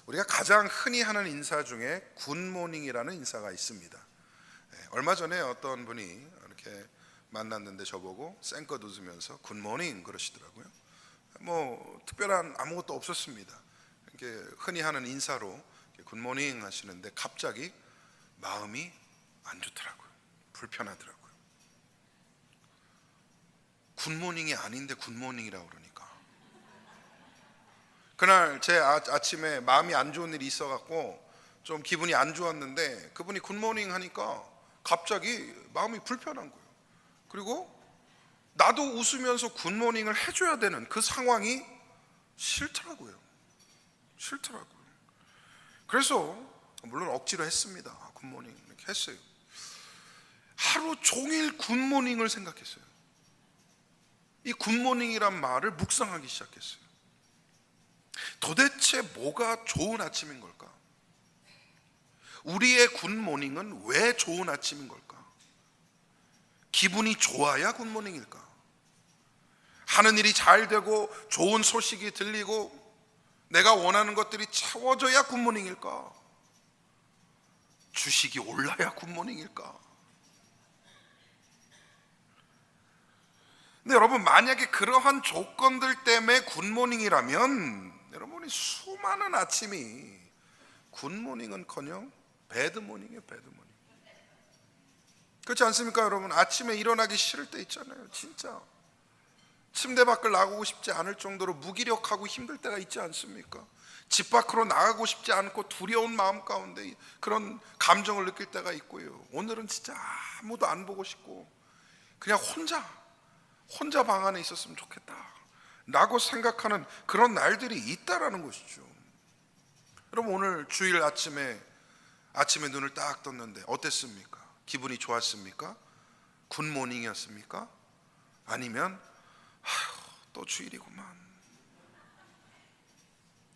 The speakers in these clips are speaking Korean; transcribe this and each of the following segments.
우리가 가장 흔히 하는 인사 중에 굿모닝이라는 인사가 있습니다. 얼마 전에 어떤 분이 이렇게 만났는데 저보고 쌩껏 웃으면서 굿모닝 그러시더라고요. 뭐 특별한 아무것도 없었습니다. 이렇게 흔히 하는 인사로 굿모닝 하시는데 갑자기 마음이 안 좋더라고요. 불편하더라고요. 굿모닝이 아닌데 굿모닝이라고 그러니까. 그날 제 아침에 마음이 안 좋은 일이 있어갖고 좀 기분이 안 좋았는데 그분이 굿모닝 하니까 갑자기 마음이 불편한 거예요. 그리고 나도 웃으면서 굿모닝을 해줘야 되는 그 상황이 싫더라고요. 그래서 물론 억지로 했습니다. 굿모닝 이렇게 했어요. 하루 종일 굿모닝을 생각했어요. 이 굿모닝이란 말을 묵상하기 시작했어요. 도대체 뭐가 좋은 아침인 걸까? 우리의 굿모닝은 왜 좋은 아침인 걸까? 기분이 좋아야 굿모닝일까? 하는 일이 잘 되고 좋은 소식이 들리고 내가 원하는 것들이 채워져야 굿모닝일까? 주식이 올라야 굿모닝일까? 근데 여러분, 만약에 그러한 조건들 때문에 굿모닝이라면 여러분이 수많은 아침이 굿모닝은커녕 배드모닝이에요. 배드모닝. 그렇지 않습니까 여러분? 아침에 일어나기 싫을 때 있잖아요. 진짜 침대 밖을 나가고 싶지 않을 정도로 무기력하고 힘들 때가 있지 않습니까? 집 밖으로 나가고 싶지 않고 두려운 마음 가운데 그런 감정을 느낄 때가 있고요. 오늘은 진짜 아무도 안 보고 싶고 그냥 혼자 방 안에 있었으면 좋겠다 라고 생각하는 그런 날들이 있다라는 것이죠. 여러분, 오늘 주일 아침에 눈을 딱 떴는데 어땠습니까? 기분이 좋았습니까? 굿모닝이었습니까? 아니면 또 주일이구만,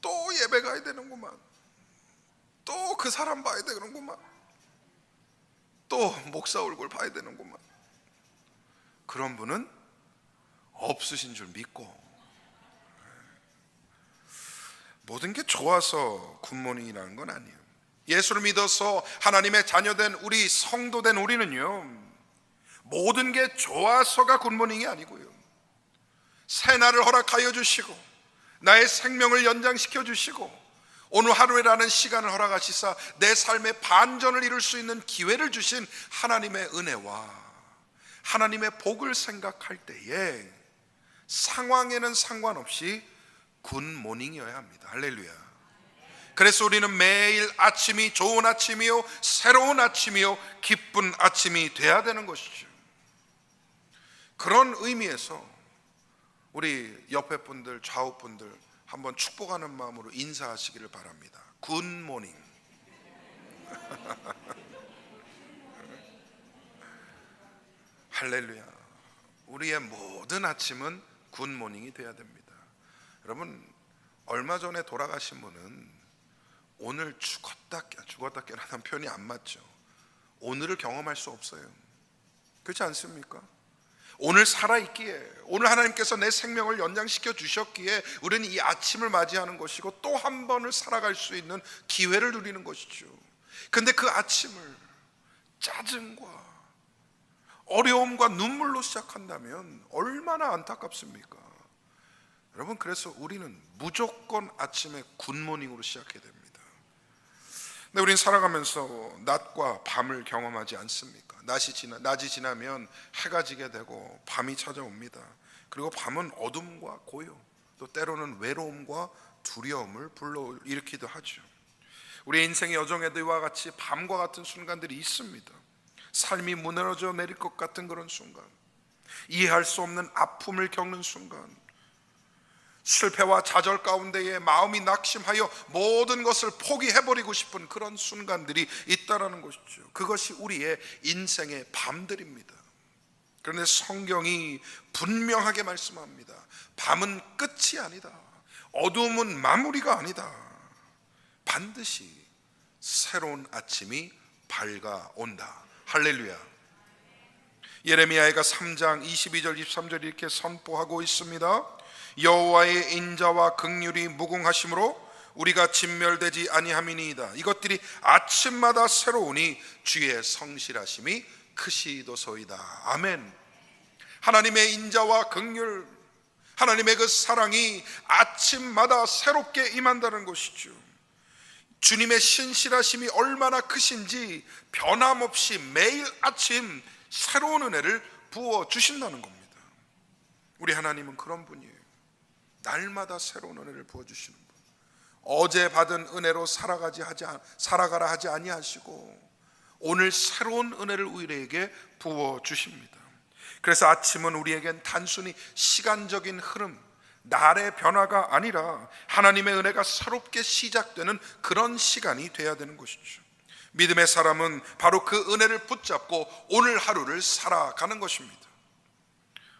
또 예배 가야 되는구만, 또 그 사람 봐야 되는구만, 또 목사 얼굴 봐야 되는구만, 그런 분은 없으신 줄 믿고, 모든 게 좋아서 굿모닝이라는 건 아니에요. 예수를 믿어서 하나님의 자녀된 우리, 성도된 우리는요, 모든 게 좋아서가 굿모닝이 아니고요, 새날을 허락하여 주시고 나의 생명을 연장시켜 주시고 오늘 하루에라는 시간을 허락하시사 내 삶의 반전을 이룰 수 있는 기회를 주신 하나님의 은혜와 하나님의 복을 생각할 때에 상황에는 상관없이 굿모닝이어야 합니다. 할렐루야. 그래서 우리는 매일 아침이 좋은 아침이요, 새로운 아침이요, 기쁜 아침이 돼야 되는 것이죠. 그런 의미에서 우리 옆에 분들, 좌우 분들 한번 축복하는 마음으로 인사하시기를 바랍니다. 굿모닝. 할렐루야. 우리의 모든 아침은 굿모닝이 돼야 됩니다. 여러분, 얼마 전에 돌아가신 분은 오늘 죽었다 깨어나는 표현이 안 맞죠. 오늘을 경험할 수 없어요. 그렇지 않습니까? 오늘 살아있기에, 오늘 하나님께서 내 생명을 연장시켜 주셨기에 우리는 이 아침을 맞이하는 것이고 또 한 번을 살아갈 수 있는 기회를 누리는 것이죠. 근데 그 아침을 짜증과 어려움과 눈물로 시작한다면 얼마나 안타깝습니까? 여러분, 그래서 우리는 무조건 아침에 굿모닝으로 시작해야 됩니다. 근데 우리는 살아가면서 낮과 밤을 경험하지 않습니까? 낮이 지나면 해가 지게 되고 밤이 찾아옵니다. 그리고 밤은 어둠과 고요, 또 때로는 외로움과 두려움을 불러일으키기도 하죠. 우리 인생의 여정에도 이와 같이 밤과 같은 순간들이 있습니다. 삶이 무너져 내릴 것 같은 그런 순간, 이해할 수 없는 아픔을 겪는 순간, 실패와 좌절 가운데에 마음이 낙심하여 모든 것을 포기해버리고 싶은 그런 순간들이 있다라는 것이죠. 그것이 우리의 인생의 밤들입니다. 그런데 성경이 분명하게 말씀합니다. 밤은 끝이 아니다, 어두움은 마무리가 아니다. 반드시 새로운 아침이 밝아온다. 할렐루야. 예레미야가 3장 22절 23절 이렇게 선포하고 있습니다. 여호와의 인자와 긍휼이 무궁하심으로 우리가 진멸되지 아니함이니이다. 이것들이 아침마다 새로우니 주의 성실하심이 크시도소이다. 아멘. 하나님의 인자와 긍휼, 하나님의 그 사랑이 아침마다 새롭게 임한다는 것이죠. 주님의 신실하심이 얼마나 크신지 변함없이 매일 아침 새로운 은혜를 부어주신다는 겁니다. 우리 하나님은 그런 분이에요. 날마다 새로운 은혜를 부어주시는 분. 어제 받은 은혜로 살아가라 하지 아니하시고 오늘 새로운 은혜를 우리에게 부어주십니다. 그래서 아침은 우리에겐 단순히 시간적인 흐름, 날의 변화가 아니라 하나님의 은혜가 새롭게 시작되는 그런 시간이 돼야 되는 것이죠. 믿음의 사람은 바로 그 은혜를 붙잡고 오늘 하루를 살아가는 것입니다.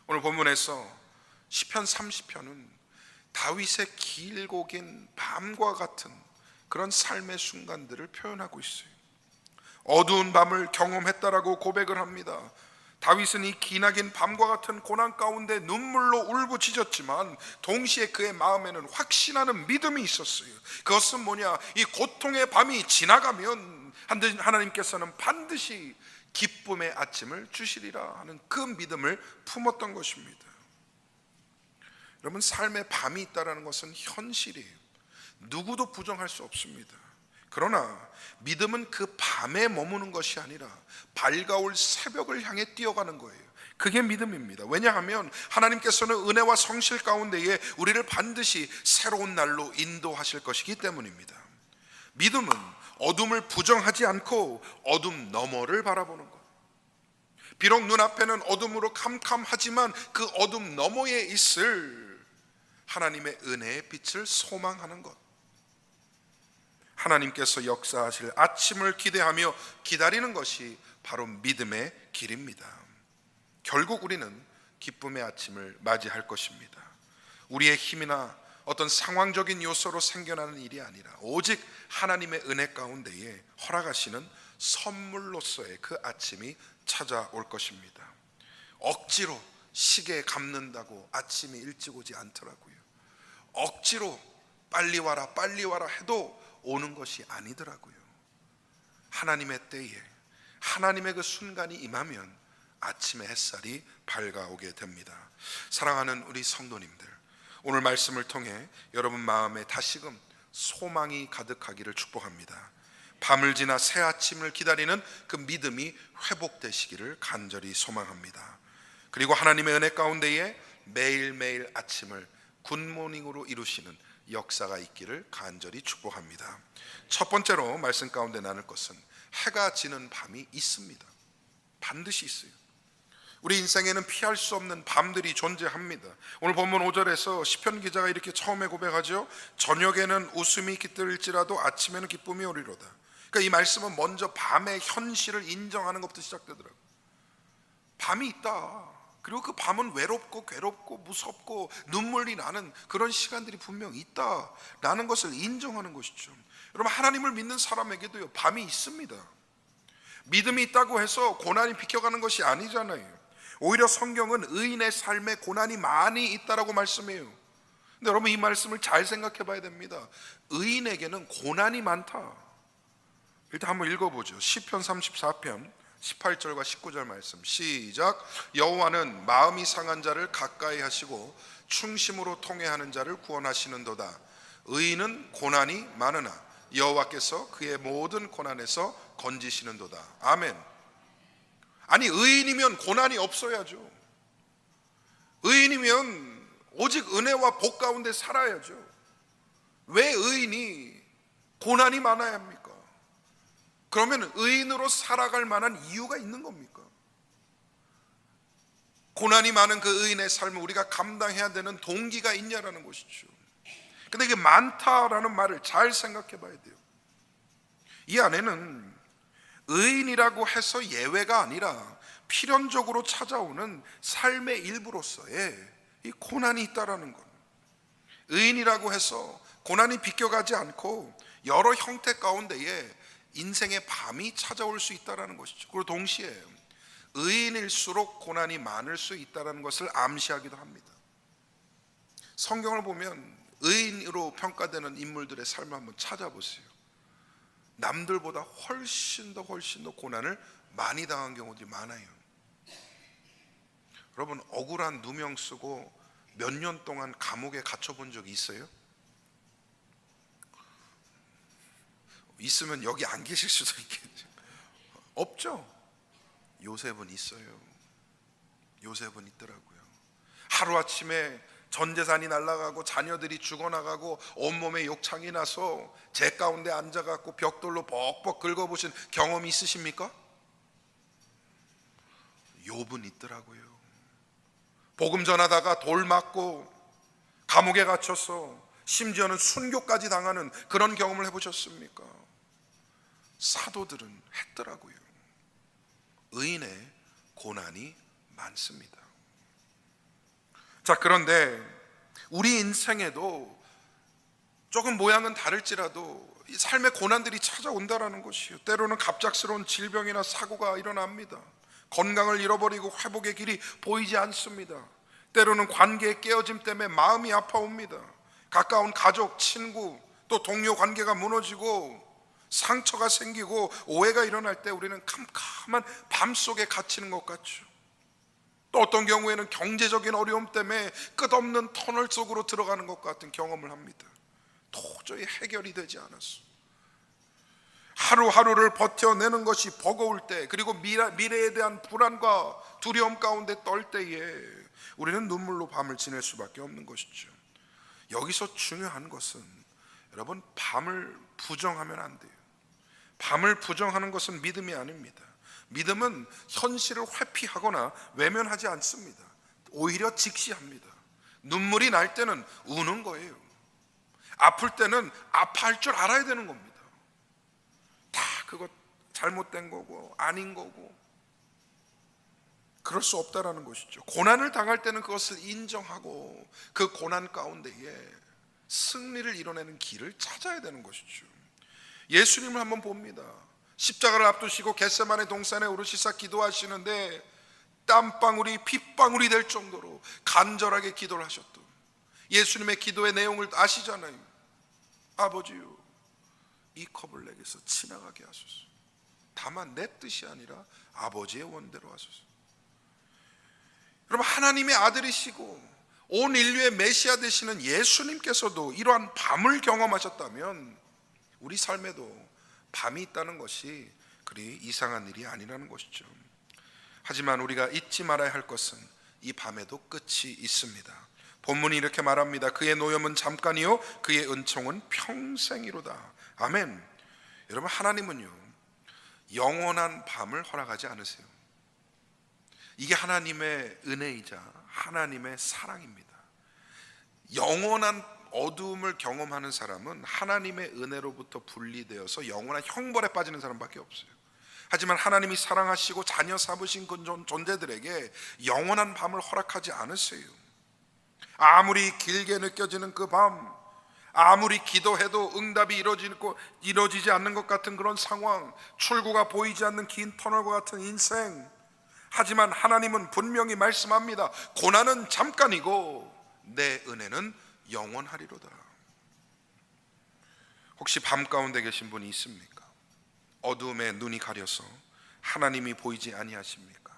오늘 본문에서 시편 30편은 다윗의 길고 긴 밤과 같은 그런 삶의 순간들을 표현하고 있어요. 어두운 밤을 경험했다라고 고백을 합니다. 다윗은 이 기나긴 밤과 같은 고난 가운데 눈물로 울부짖었지만 동시에 그의 마음에는 확신하는 믿음이 있었어요. 그것은 뭐냐? 이 고통의 밤이 지나가면 하나님께서는 반드시 기쁨의 아침을 주시리라 하는 그 믿음을 품었던 것입니다. 여러분, 삶의 밤이 있다는 것은 현실이에요. 누구도 부정할 수 없습니다. 그러나 믿음은 그 밤에 머무는 것이 아니라 밝아올 새벽을 향해 뛰어가는 거예요. 그게 믿음입니다. 왜냐하면 하나님께서는 은혜와 성실 가운데에 우리를 반드시 새로운 날로 인도하실 것이기 때문입니다. 믿음은 어둠을 부정하지 않고 어둠 너머를 바라보는 것. 비록 눈앞에는 어둠으로 캄캄하지만 그 어둠 너머에 있을 하나님의 은혜의 빛을 소망하는 것. 하나님께서 역사하실 아침을 기대하며 기다리는 것이 바로 믿음의 길입니다. 결국 우리는 기쁨의 아침을 맞이할 것입니다. 우리의 힘이나 어떤 상황적인 요소로 생겨나는 일이 아니라 오직 하나님의 은혜 가운데에 허락하시는 선물로서의 그 아침이 찾아올 것입니다. 억지로 시계에 감는다고 아침이 일찍 오지 않더라고요. 억지로 빨리 와라 해도 오는 것이 아니더라고요. 하나님의 때에 하나님의 그 순간이 임하면 아침의 햇살이 밝아오게 됩니다. 사랑하는 우리 성도님들, 오늘 말씀을 통해 여러분 마음에 다시금 소망이 가득하기를 축복합니다. 밤을 지나 새 아침을 기다리는 그 믿음이 회복되시기를 간절히 소망합니다. 그리고 하나님의 은혜 가운데에 매일매일 아침을 굿모닝으로 이루시는 역사가 있기를 간절히 축복합니다. 첫 번째로 말씀 가운데 나눌 것은 해가 지는 밤이 있습니다. 반드시 있어요. 우리 인생에는 피할 수 없는 밤들이 존재합니다. 오늘 본문 5절에서 시편 기자가 이렇게 처음에 고백하죠. 저녁에는 웃음이 깃들일지라도 아침에는 기쁨이 오리로다. 그러니까 이 말씀은 먼저 밤의 현실을 인정하는 것부터 시작되더라고요. 밤이 있다. 그리고 그 밤은 외롭고 괴롭고 무섭고 눈물이 나는 그런 시간들이 분명 있다라는 것을 인정하는 것이죠. 여러분, 하나님을 믿는 사람에게도요, 밤이 있습니다. 믿음이 있다고 해서 고난이 비켜가는 것이 아니잖아요. 오히려 성경은 의인의 삶에 고난이 많이 있다라고 말씀해요. 근데 여러분, 이 말씀을 잘 생각해 봐야 됩니다. 의인에게는 고난이 많다. 일단 한번 읽어보죠. 시편 34편 18절과 19절 말씀 시작. 여호와는 마음이 상한 자를 가까이 하시고 충심으로 통회하는 자를 구원하시는도다. 의인은 고난이 많으나 여호와께서 그의 모든 고난에서 건지시는도다. 아멘. 아니, 의인이면 고난이 없어야죠. 의인이면 오직 은혜와 복 가운데 살아야죠. 왜 의인이 고난이 많아야 합니까? 그러면 의인으로 살아갈 만한 이유가 있는 겁니까? 고난이 많은 그 의인의 삶을 우리가 감당해야 되는 동기가 있냐라는 것이죠. 근데 이게 많다라는 말을 잘 생각해 봐야 돼요. 이 안에는 의인이라고 해서 예외가 아니라 필연적으로 찾아오는 삶의 일부로서의 이 고난이 있다라는 것. 의인이라고 해서 고난이 비껴가지 않고 여러 형태 가운데에 인생의 밤이 찾아올 수 있다는 것이죠. 그리고 동시에 의인일수록 고난이 많을 수 있다는 것을 암시하기도 합니다. 성경을 보면 의인으로 평가되는 인물들의 삶을 한번 찾아보세요. 남들보다 훨씬 더 고난을 많이 당한 경우들이 많아요. 여러분, 억울한 누명 쓰고 몇 년 동안 감옥에 갇혀본 적이 있어요? 있으면 여기 안 계실 수도 있겠죠. 없죠. 요셉은 있어요. 요셉은 있더라고요. 하루아침에 전 재산이 날아가고 자녀들이 죽어나가고 온몸에 욕창이 나서 제 가운데 앉아갖고 벽돌로 벅벅 긁어보신 경험이 있으십니까? 욥은 있더라고요. 복음 전하다가 돌 맞고 감옥에 갇혀서 심지어는 순교까지 당하는 그런 경험을 해보셨습니까? 사도들은 했더라고요. 의인의 고난이 많습니다. 자, 그런데 우리 인생에도 조금 모양은 다를지라도 이 삶의 고난들이 찾아온다라는 것이요, 때로는 갑작스러운 질병이나 사고가 일어납니다. 건강을 잃어버리고 회복의 길이 보이지 않습니다. 때로는 관계의 깨어짐 때문에 마음이 아파옵니다. 가까운 가족, 친구, 또 동료 관계가 무너지고 상처가 생기고 오해가 일어날 때 우리는 캄캄한 밤속에 갇히는 것 같죠. 또 어떤 경우에는 경제적인 어려움 때문에 끝없는 터널 속으로 들어가는 것 같은 경험을 합니다. 도저히 해결이 되지 않았어. 하루하루를 버텨내는 것이 버거울 때, 그리고 미래에 대한 불안과 두려움 가운데 떨 때에 우리는 눈물로 밤을 지낼 수밖에 없는 것이죠. 여기서 중요한 것은, 여러분, 밤을 부정하면 안 돼요. 밤을 부정하는 것은 믿음이 아닙니다. 믿음은 현실을 회피하거나 외면하지 않습니다. 오히려 직시합니다. 눈물이 날 때는 우는 거예요. 아플 때는 아파할 줄 알아야 되는 겁니다. 다 그거 잘못된 거고 아닌 거고 그럴 수 없다라는 것이죠. 고난을 당할 때는 그것을 인정하고 그 고난 가운데에 승리를 이뤄내는 길을 찾아야 되는 것이죠. 예수님을 한번 봅니다. 십자가를 앞두시고 겟세마네 동산에 오르시사 기도하시는데 땀방울이 핏방울이 될 정도로 간절하게 기도를 하셨던 예수님의 기도의 내용을 아시잖아요. 아버지요, 이 컵을 내게서 지나가게 하소서. 다만 내 뜻이 아니라 아버지의 원대로 하소서. 여러분, 하나님의 아들이시고 온 인류의 메시아 되시는 예수님께서도 이러한 밤을 경험하셨다면 우리 삶에도 밤이 있다는 것이 그리 이상한 일이 아니라는 것이죠. 하지만 우리가 잊지 말아야 할 것은 이 밤에도 끝이 있습니다. 본문이 이렇게 말합니다. 그의 노염은 잠깐이요 그의 은총은 평생이로다. 아멘. 여러분, 하나님은요 영원한 밤을 허락하지 않으세요. 이게 하나님의 은혜이자 하나님의 사랑입니다. 영원한 어두움을 경험하는 사람은 하나님의 은혜로부터 분리되어서 영원한 형벌에 빠지는 사람밖에 없어요. 하지만 하나님이 사랑하시고 자녀 삼으신 그 존재들에게 영원한 밤을 허락하지 않으세요. 아무리 길게 느껴지는 그 밤, 아무리 기도해도 응답이 이루어지지 않는 것 같은 그런 상황, 출구가 보이지 않는 긴 터널과 같은 인생, 하지만 하나님은 분명히 말씀합니다. 고난은 잠깐이고 내 은혜는 영원하리로다. 혹시 밤 가운데 계신 분이 있습니까? 어두움에 눈이 가려서 하나님이 보이지 아니하십니까?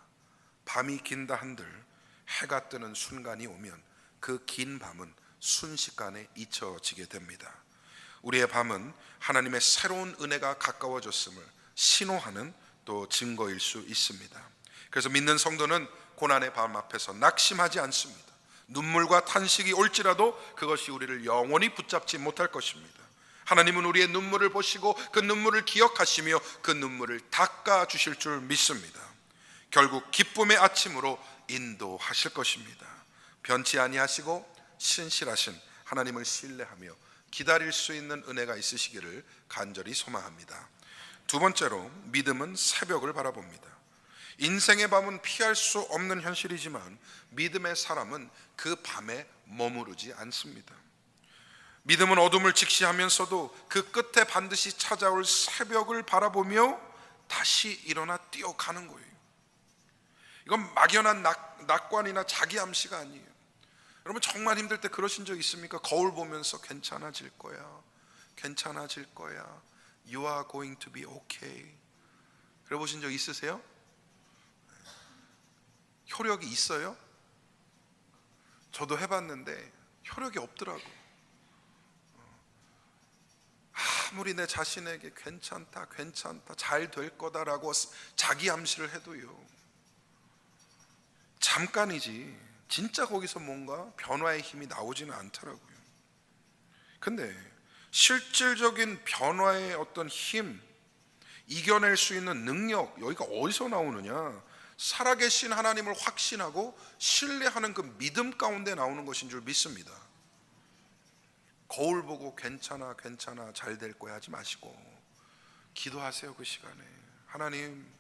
밤이 긴다 한들 해가 뜨는 순간이 오면 그 긴 밤은 순식간에 잊혀지게 됩니다. 우리의 밤은 하나님의 새로운 은혜가 가까워졌음을 신호하는 또 증거일 수 있습니다. 그래서 믿는 성도는 고난의 밤 앞에서 낙심하지 않습니다. 눈물과 탄식이 올지라도 그것이 우리를 영원히 붙잡지 못할 것입니다. 하나님은 우리의 눈물을 보시고 그 눈물을 기억하시며 그 눈물을 닦아 주실 줄 믿습니다. 결국 기쁨의 아침으로 인도하실 것입니다. 변치 아니하시고 신실하신 하나님을 신뢰하며 기다릴 수 있는 은혜가 있으시기를 간절히 소망합니다. 두 번째로, 믿음은 새벽을 바라봅니다. 인생의 밤은 피할 수 없는 현실이지만 믿음의 사람은 그 밤에 머무르지 않습니다. 믿음은 어둠을 직시하면서도 그 끝에 반드시 찾아올 새벽을 바라보며 다시 일어나 뛰어가는 거예요. 이건 막연한 낙관이나 자기 암시가 아니에요. 여러분 정말 힘들 때 그러신 적 있습니까? 거울 보면서 괜찮아질 거야, 괜찮아질 거야, You are going to be okay. 그래 보신 적 있으세요? 효력이 있어요? 저도 해봤는데 효력이 없더라고. 아무리 내 자신에게 괜찮다, 괜찮다, 잘 될 거다라고 자기 암시를 해도요, 잠깐이지 진짜 거기서 뭔가 변화의 힘이 나오지는 않더라고요. 근데 실질적인 변화의 어떤 힘, 이겨낼 수 있는 능력, 여기가 어디서 나오느냐? 살아계신 하나님을 확신하고 신뢰하는 그 믿음 가운데 나오는 것인 줄 믿습니다. 거울 보고 괜찮아, 괜찮아, 잘 될 거야 하지 마시고 기도하세요. 그 시간에 하나님,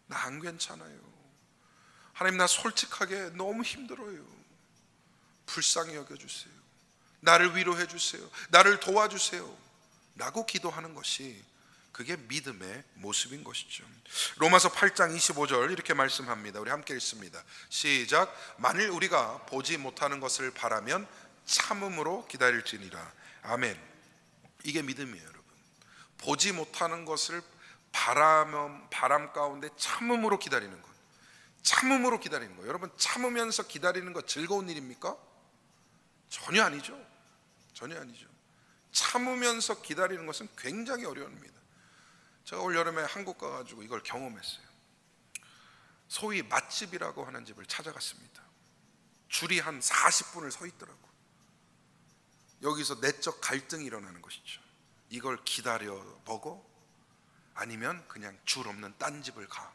나 안 괜찮아요. 하나님, 나 솔직하게 너무 힘들어요. 불쌍히 여겨주세요. 나를 위로해 주세요. 나를 도와주세요 라고 기도하는 것이, 그게 믿음의 모습인 것이죠. 로마서 8장 25절 이렇게 말씀합니다. 우리 함께 읽습니다. 시작. 만일 우리가 보지 못하는 것을 바라면 참음으로 기다릴지니라. 아멘. 이게 믿음이에요, 여러분. 보지 못하는 것을 바람 가운데 참음으로 기다리는 것. 참음으로 기다리는 것. 여러분, 참으면서 기다리는 것 즐거운 일입니까? 전혀 아니죠. 전혀 아니죠. 참으면서 기다리는 것은 굉장히 어려운 일입니다. 제가 올 여름에 한국 가가지고 이걸 경험했어요. 소위 맛집이라고 하는 집을 찾아갔습니다. 줄이 한 40분을 서 있더라고. 여기서 내적 갈등이 일어나는 것이죠. 이걸 기다려 보고 아니면 그냥 줄 없는 딴 집을 가.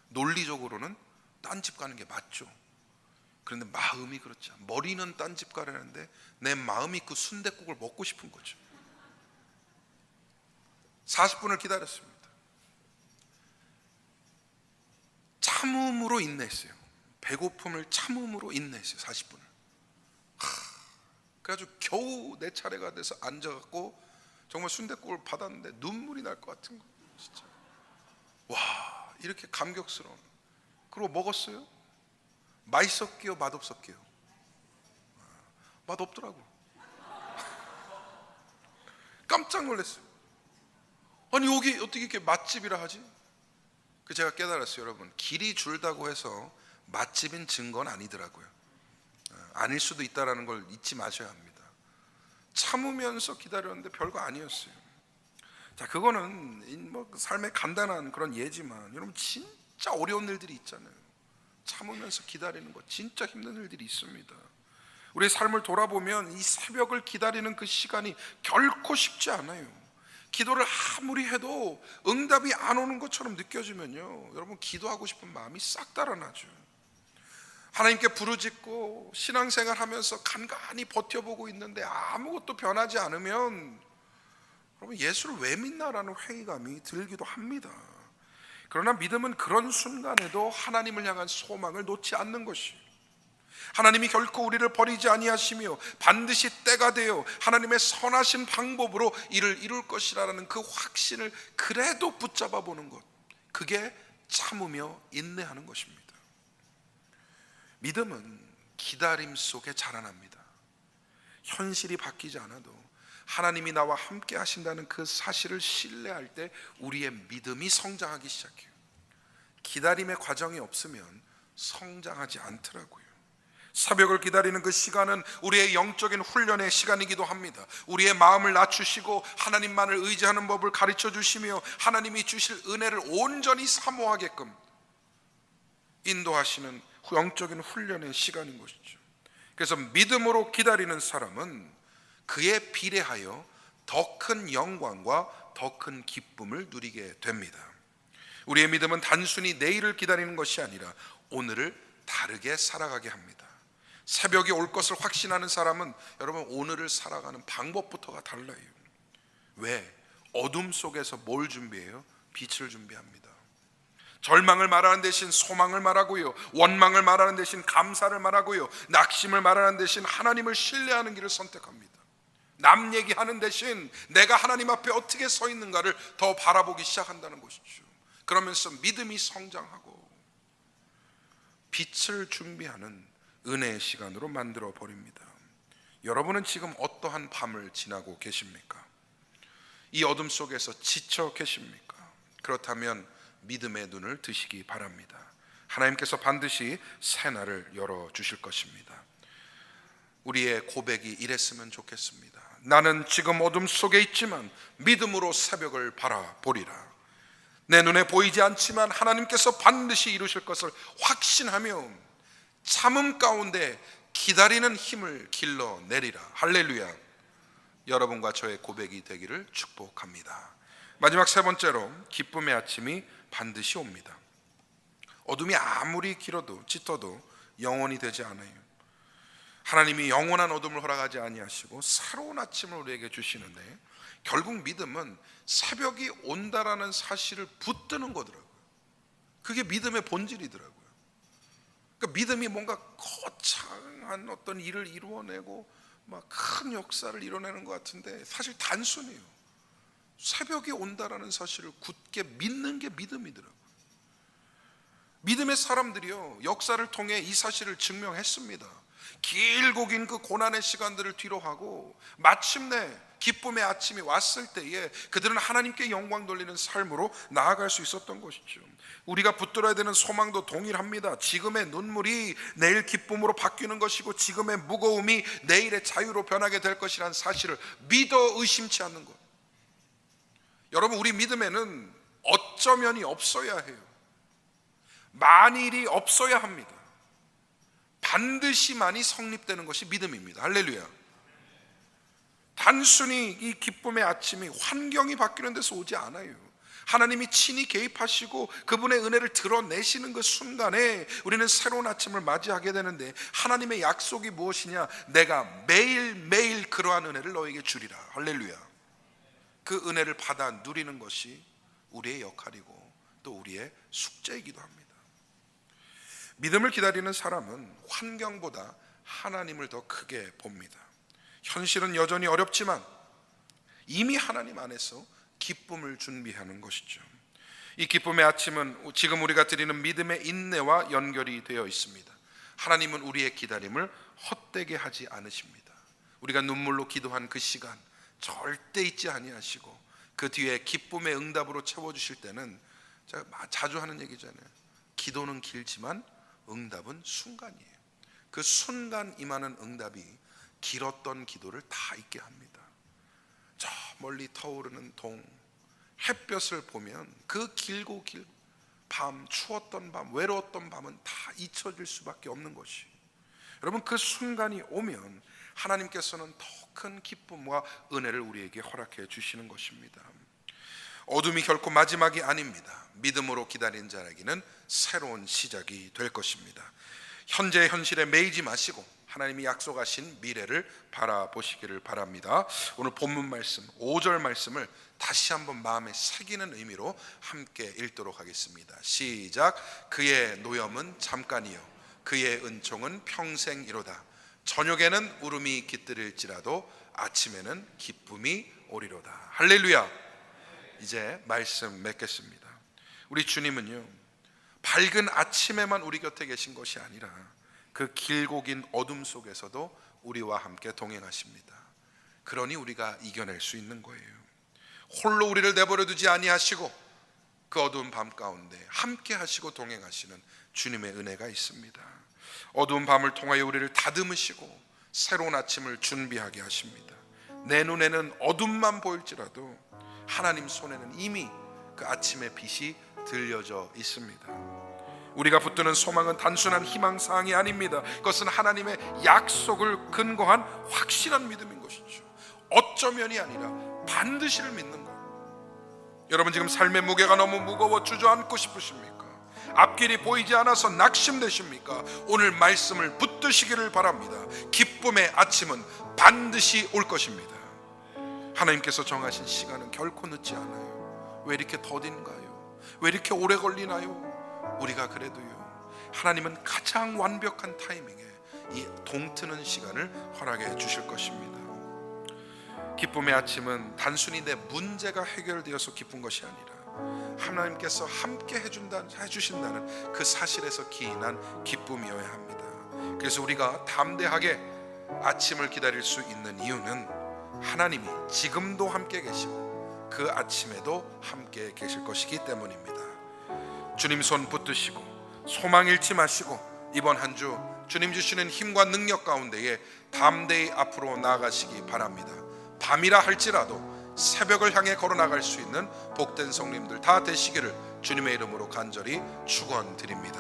논리적으로는 딴 집 가는 게 맞죠. 그런데 마음이 그렇지 않아. 머리는 딴 집 가려는데 내 마음이 그 순댓국을 먹고 싶은 거죠. 40분을 기다렸습니다. 참음으로 인내했어요. 배고픔을 참음으로 인내했어요. 40분을. 그래가지고 겨우 내 차례가 돼서 앉아갖고 정말 순댓국을 받았는데 눈물이 날 것 같은 거예요. 진짜. 와, 이렇게 감격스러운. 그리고 먹었어요. 맛있었기요, 맛없었기요? 맛없더라고. 깜짝 놀랐어요. 아니, 여기 어떻게 이렇게 맛집이라 하지? 그 제가 깨달았어요. 여러분, 길이 줄다고 해서 맛집인 증거는 아니더라고요. 아닐 수도 있다는 걸 잊지 마셔야 합니다. 참으면서 기다렸는데 별거 아니었어요. 자, 그거는 뭐 삶의 간단한 그런 예지만, 여러분 진짜 어려운 일들이 있잖아요. 참으면서 기다리는 거 진짜 힘든 일들이 있습니다. 우리의 삶을 돌아보면 이 새벽을 기다리는 그 시간이 결코 쉽지 않아요. 기도를 아무리 해도 응답이 안 오는 것처럼 느껴지면요, 여러분 기도하고 싶은 마음이 싹 달아나죠. 하나님께 부르짖고 신앙생활 하면서 간간히 버텨보고 있는데 아무것도 변하지 않으면 여러분, 예수를 왜 믿나라는 회의감이 들기도 합니다. 그러나 믿음은 그런 순간에도 하나님을 향한 소망을 놓지 않는 것이, 하나님이 결코 우리를 버리지 아니하시며 반드시 때가 되어 하나님의 선하신 방법으로 이를 이룰 것이라는 그 확신을 그래도 붙잡아 보는 것, 그게 참으며 인내하는 것입니다. 믿음은 기다림 속에 자라납니다. 현실이 바뀌지 않아도 하나님이 나와 함께 하신다는 그 사실을 신뢰할 때 우리의 믿음이 성장하기 시작해요. 기다림의 과정이 없으면 성장하지 않더라고요. 새벽을 기다리는 그 시간은 우리의 영적인 훈련의 시간이기도 합니다. 우리의 마음을 낮추시고 하나님만을 의지하는 법을 가르쳐 주시며 하나님이 주실 은혜를 온전히 사모하게끔 인도하시는 영적인 훈련의 시간인 것이죠. 그래서 믿음으로 기다리는 사람은 그에 비례하여 더 큰 영광과 더 큰 기쁨을 누리게 됩니다. 우리의 믿음은 단순히 내일을 기다리는 것이 아니라 오늘을 다르게 살아가게 합니다. 새벽이 올 것을 확신하는 사람은 여러분 오늘을 살아가는 방법부터가 달라요. 왜? 어둠 속에서 뭘 준비해요? 빛을 준비합니다. 절망을 말하는 대신 소망을 말하고요, 원망을 말하는 대신 감사를 말하고요, 낙심을 말하는 대신 하나님을 신뢰하는 길을 선택합니다. 남 얘기하는 대신 내가 하나님 앞에 어떻게 서 있는가를 더 바라보기 시작한다는 것이죠. 그러면서 믿음이 성장하고 빛을 준비하는 은혜의 시간으로 만들어 버립니다. 여러분은 지금 어떠한 밤을 지나고 계십니까? 이 어둠 속에서 지쳐 계십니까? 그렇다면 믿음의 눈을 뜨시기 바랍니다. 하나님께서 반드시 새날을 열어주실 것입니다. 우리의 고백이 이랬으면 좋겠습니다. 나는 지금 어둠 속에 있지만 믿음으로 새벽을 바라보리라. 내 눈에 보이지 않지만 하나님께서 반드시 이루실 것을 확신하며 참음 가운데 기다리는 힘을 길러내리라. 할렐루야. 여러분과 저의 고백이 되기를 축복합니다. 마지막 세 번째로, 기쁨의 아침이 반드시 옵니다. 어둠이 아무리 길어도 짙어도 영원히 되지 않아요. 하나님이 영원한 어둠을 허락하지 아니하시고 새로운 아침을 우리에게 주시는데, 결국 믿음은 새벽이 온다라는 사실을 붙드는 거더라고요. 그게 믿음의 본질이더라고요. 그러니까 믿음이 뭔가 거창한 어떤 일을 이루어내고 막 큰 역사를 이뤄내는 것 같은데 사실 단순해요. 새벽이 온다라는 사실을 굳게 믿는 게 믿음이더라고요. 믿음의 사람들이요, 역사를 통해 이 사실을 증명했습니다. 길고 긴 그 고난의 시간들을 뒤로 하고 마침내 기쁨의 아침이 왔을 때에 그들은 하나님께 영광 돌리는 삶으로 나아갈 수 있었던 것이죠. 우리가 붙들어야 되는 소망도 동일합니다. 지금의 눈물이 내일 기쁨으로 바뀌는 것이고 지금의 무거움이 내일의 자유로 변하게 될 것이라는 사실을 믿어 의심치 않는 것. 여러분, 우리 믿음에는 어쩌면이 없어야 해요. 만일이 없어야 합니다. 반드시만이 성립되는 것이 믿음입니다. 할렐루야. 단순히 이 기쁨의 아침이 환경이 바뀌는 데서 오지 않아요. 하나님이 친히 개입하시고 그분의 은혜를 드러내시는 그 순간에 우리는 새로운 아침을 맞이하게 되는데, 하나님의 약속이 무엇이냐? 내가 매일매일 그러한 은혜를 너에게 주리라. 할렐루야. 그 은혜를 받아 누리는 것이 우리의 역할이고 또 우리의 숙제이기도 합니다. 믿음을 기다리는 사람은 환경보다 하나님을 더 크게 봅니다. 현실은 여전히 어렵지만 이미 하나님 안에서 기쁨을 준비하는 것이죠. 이 기쁨의 아침은 지금 우리가 드리는 믿음의 인내와 연결이 되어 있습니다. 하나님은 우리의 기다림을 헛되게 하지 않으십니다. 우리가 눈물로 기도한 그 시간 절대 잊지 아니하시고 그 뒤에 기쁨의 응답으로 채워주실 때는, 제가 자주 하는 얘기잖아요. 기도는 길지만 응답은 순간이에요. 그 순간 임하는 응답이 길었던 기도를 다 잊게 합니다. 저 멀리 터오르는 동 햇볕을 보면 그 길고 밤, 추웠던 밤, 외로웠던 밤은 다 잊혀질 수밖에 없는 것이, 여러분, 그 순간이 오면 하나님께서는 더 큰 기쁨과 은혜를 우리에게 허락해 주시는 것입니다. 어둠이 결코 마지막이 아닙니다. 믿음으로 기다린 자에게는 새로운 시작이 될 것입니다. 현재의 현실에 매이지 마시고 하나님이 약속하신 미래를 바라보시기를 바랍니다. 오늘 본문 말씀 5절 말씀을 다시 한번 마음에 새기는 의미로 함께 읽도록 하겠습니다. 시작. 그의 노염은 잠깐이요 그의 은총은 평생이로다. 저녁에는 울음이 깃들일지라도 아침에는 기쁨이 오리로다. 할렐루야. 이제 말씀 맺겠습니다. 우리 주님은요, 밝은 아침에만 우리 곁에 계신 것이 아니라 그 길고 긴 어둠 속에서도 우리와 함께 동행하십니다. 그러니 우리가 이겨낼 수 있는 거예요. 홀로 우리를 내버려 두지 아니하시고 그 어두운 밤 가운데 함께 하시고 동행하시는 주님의 은혜가 있습니다. 어두운 밤을 통하여 우리를 다듬으시고 새로운 아침을 준비하게 하십니다. 내 눈에는 어둠만 보일지라도 하나님 손에는 이미 그 아침의 빛이 들려져 있습니다. 우리가 붙드는 소망은 단순한 희망사항이 아닙니다. 그것은 하나님의 약속을 근거한 확실한 믿음인 것이죠. 어쩌면이 아니라 반드시를 믿는 것. 여러분, 지금 삶의 무게가 너무 무거워 주저앉고 싶으십니까? 앞길이 보이지 않아서 낙심되십니까? 오늘 말씀을 붙드시기를 바랍니다. 기쁨의 아침은 반드시 올 것입니다. 하나님께서 정하신 시간은 결코 늦지 않아요. 왜 이렇게 더딘가요? 왜 이렇게 오래 걸리나요? 우리가 그래도요, 하나님은 가장 완벽한 타이밍에 이 동트는 시간을 허락해 주실 것입니다. 기쁨의 아침은 단순히 내 문제가 해결되어서 기쁜 것이 아니라 하나님께서 함께 해주신다는 그 사실에서 기인한 기쁨이어야 합니다. 그래서 우리가 담대하게 아침을 기다릴 수 있는 이유는 하나님이 지금도 함께 계시고 그 아침에도 함께 계실 것이기 때문입니다. 주님 손 붙드시고 소망 잃지 마시고 이번 한 주 주님 주시는 힘과 능력 가운데에 담대히 앞으로 나아가시기 바랍니다. 밤이라 할지라도 새벽을 향해 걸어나갈 수 있는 복된 성님들 다 되시기를 주님의 이름으로 간절히 축원드립니다.